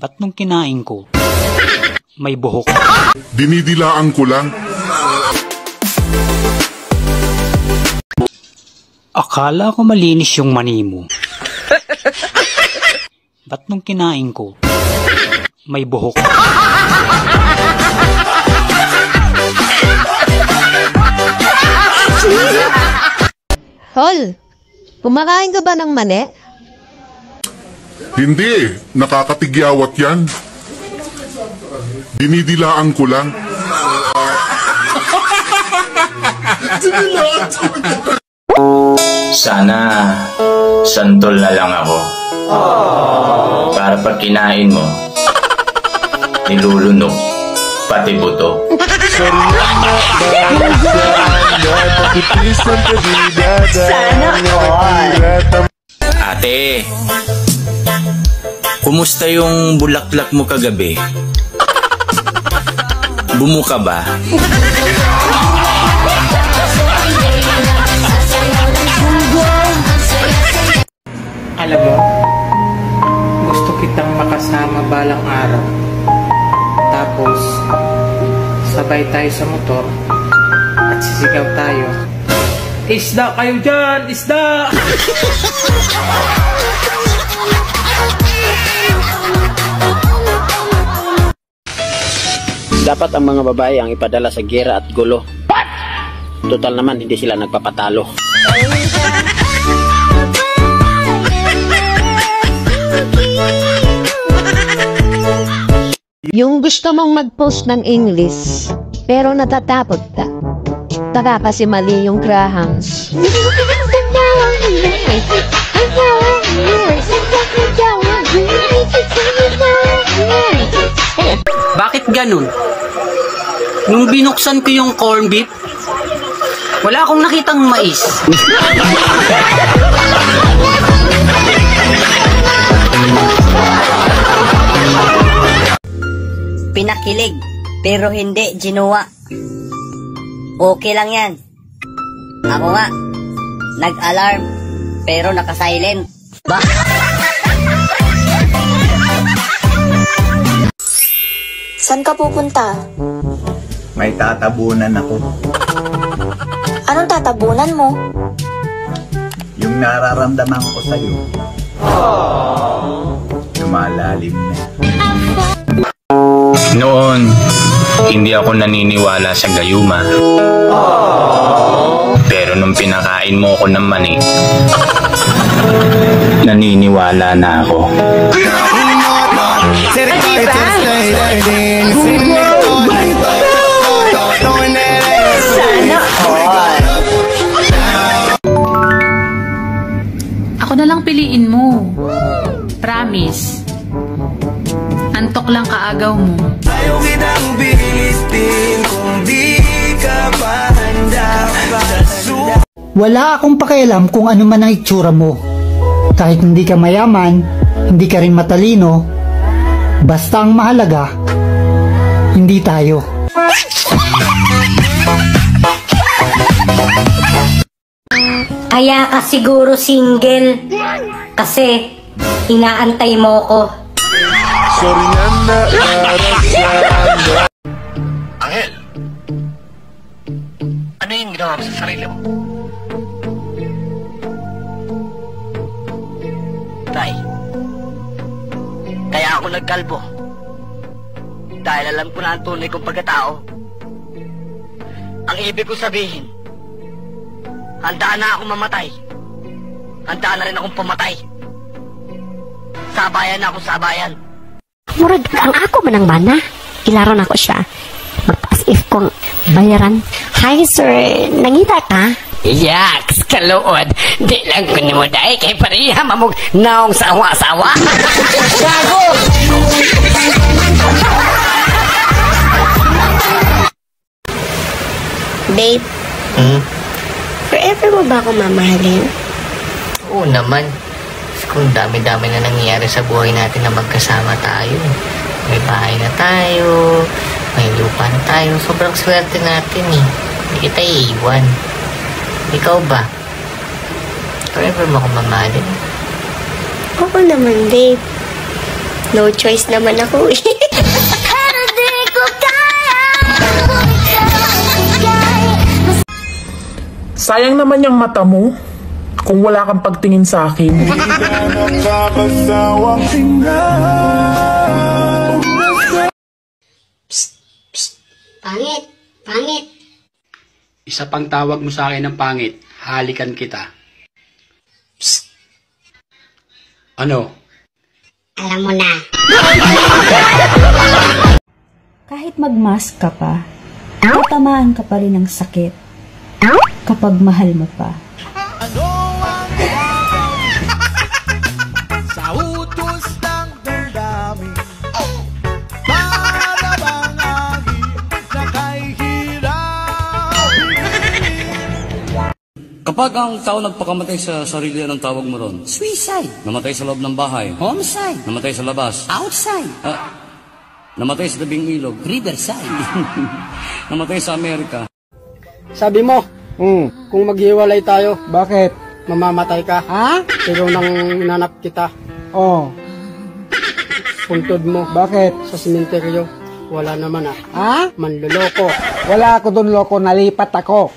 Ba't nung kinain ko, may buhok? Dinidilaan ko lang. Akala ko malinis yung mani mo. Ba't nung kinain ko, may buhok? Hol, kumakain ka ba ng mani? Hindi, nakakatigyawat yan. Dinidilaan ko lang. Sana santol na lang ako. Para pag kinain mo, nilulunok, pati buto. Ate, kumusta yung bulaklak mo kagabi? Bumuka ba? Alam mo, gusto kitang makasama balang araw. Tapos, sabay tayo sa motor at sisigaw tayo. Isda kayo dyan! Isda! Dapat ang mga babae ang ipadala sa giyera at gulo. Total naman, hindi sila nagpapatalo. Yung gusto mong mag-post ng English, pero natatakot ka. Taka kasi mali yung Grahams. Bakit ganun? Nung binuksan ko yung corn beef, wala akong nakitang mais. Pinakilig, pero hindi ginawa. Okay lang yan. Ako nga, nag-alarm, pero naka-silent. Ba? Saan ka pupunta? May tatabunan ako. Anong tatabunan mo? Yung nararamdaman ko sa'yo. Lumalalim na. Noon, hindi ako naniniwala sa gayuma. Pero nung pinakain mo ako ng mani, naniniwala na ako. Ako na lang piliin mo. Promise. Antok lang kaagaw mo. Ayaw kitang bilistin kung di ka pa handa. Wala akong pakialam kung ano man ang itsura mo. Kahit hindi ka mayaman, hindi ka rin matalino, basta ang mahalaga, hindi tayo. Kaya ka siguro single kasi inaantay mo ko. Sorry na naarasyan. Angel, ano yung ginawa mo sa sarili mo? Tay, kaya ako nagkalbo dahil alam ko na ang tunay kong pagkatao. Ang ibig ko sabihin, handa na akong mamatay, handa na rin akong pumatay. Sabayan na akong sabayan. Murag ang ako man ang bana, ilaron ako siya. Magpas if kong bayaran. Hi sir, nangita ka? Yaks, kaluod. Di lang ko ni mo dahi kay pariha mamog naong sa awa-asawa. Gago! Babe, forever mo ba ako mamahalin? Oo naman. Kung dami-dami na nangyayari sa buhay natin na magkasama tayo. May bahay na tayo, may lupa na tayo. Sobrang swerte natin eh. Hindi kita iiwan. Ikaw ba? Forever mo akong mamahalin? Oo naman, babe. No choice naman ako eh. Sayang naman yung mata mo kung wala kang pagtingin sa akin. Pangit, pangit. Isa pang tawag mo sa akin ng pangit, halikan kita. Psst. Ano? Alam mo na. Kahit magmask ka pa, tatamaan ka pa rin ng sakit kapag mahal mo pa. Sa utos ng damdamin, para bang agit na kay hirap. Kapag ang tao nagpakamatay sa sarili, anong tawag mo ron? Suicide. Namatay sa loob ng bahay. Homicide. Namatay sa labas. Outside. Namatay sa tabing ilog. Riverside. Namatay sa Amerika. Sabi mo, kung maghiwalay tayo, bakit? Mamamatay ka? Ha? Pero nang hinanap kita. Oh. Puntod mo. Bakit? Sa simenteryo. Wala naman ah. Ha? Manloloko. Wala ako dun, loko. Nalipat ako.